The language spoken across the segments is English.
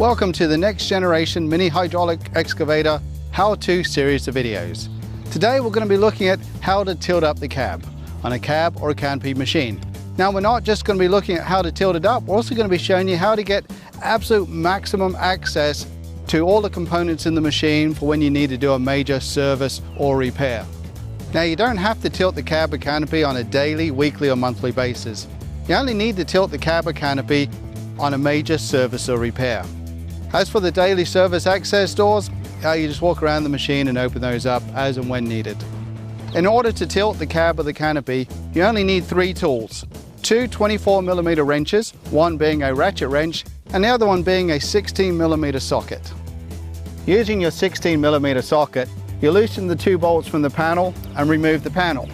Welcome to the next generation mini hydraulic excavator how-to series of videos. Today we're going to be looking at how to tilt up the cab on a cab or a canopy machine. Now we're not just going to be looking at how to tilt it up, we're also going to be showing you how to get absolute maximum access to all the components in the machine for when you need to do a major service or repair. Now you don't have to tilt the cab or canopy on a daily, weekly or monthly basis. You only need to tilt the cab or canopy on a major service or repair. As for the daily service access doors, you just walk around the machine and open those up as and when needed. In order to tilt the cab or the canopy, you only need 3 tools. 2 24mm wrenches, one being a ratchet wrench and the other one being a 16mm socket. Using your 16mm socket, you loosen the 2 bolts from the panel and remove the panel.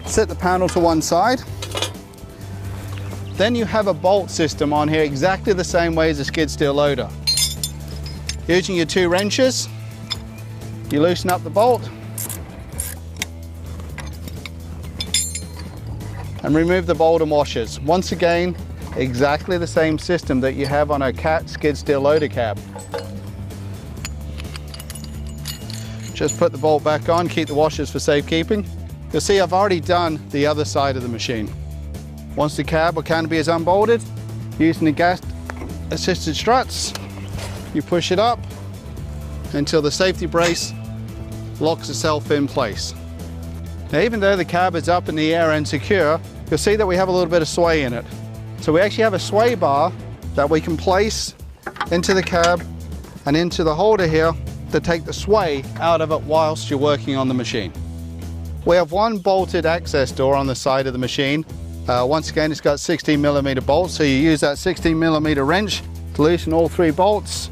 Set the panel to one side. Then you have a bolt system on here exactly the same way as a skid steer loader. Using your 2 wrenches, you loosen up the bolt and remove the bolt and washers. Once again, exactly the same system that you have on a Cat skid steer loader cab. Just put the bolt back on, keep the washers for safekeeping. You'll see I've already done the other side of the machine. Once the cab or canopy is unbolted, using the gas assisted struts, you push it up until the safety brace locks itself in place. Now even though the cab is up in the air and secure, you'll see that we have a little bit of sway in it. So we actually have a sway bar that we can place into the cab and into the holder here to take the sway out of it whilst you're working on the machine. We have one bolted access door on the side of the machine. Once again, it's got 16mm bolts, so you use that 16mm wrench to loosen all 3 bolts.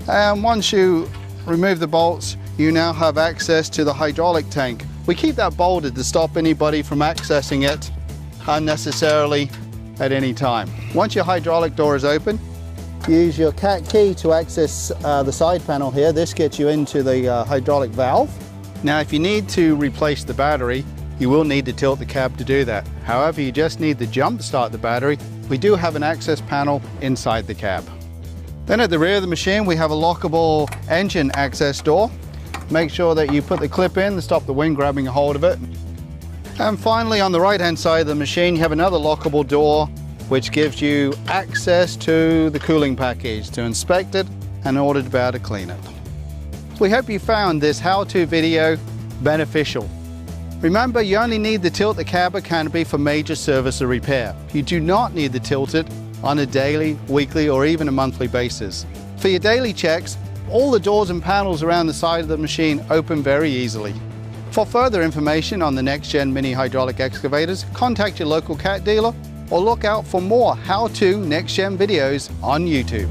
And once you remove the bolts, you now have access to the hydraulic tank. We keep that bolted to stop anybody from accessing it unnecessarily at any time. Once your hydraulic door is open, use your Cat key to access the side panel here. This gets you into the hydraulic valve. Now if you need to replace the battery, you will need to tilt the cab to do that. However, you just need to jump start the battery. We do have an access panel inside the cab. Then at the rear of the machine, we have a lockable engine access door. Make sure that you put the clip in to stop the wind grabbing a hold of it. And finally, on the right-hand side of the machine, you have another lockable door, which gives you access to the cooling package to inspect it and in order to be able to clean it. We hope you found this how-to video beneficial. Remember, you only need to tilt the cab or canopy for major service or repair. You do not need to tilt it on a daily, weekly, or even a monthly basis. For your daily checks, all the doors and panels around the side of the machine open very easily. For further information on the next-gen mini hydraulic excavators, contact your local Cat dealer or look out for more how-to next-gen videos on YouTube.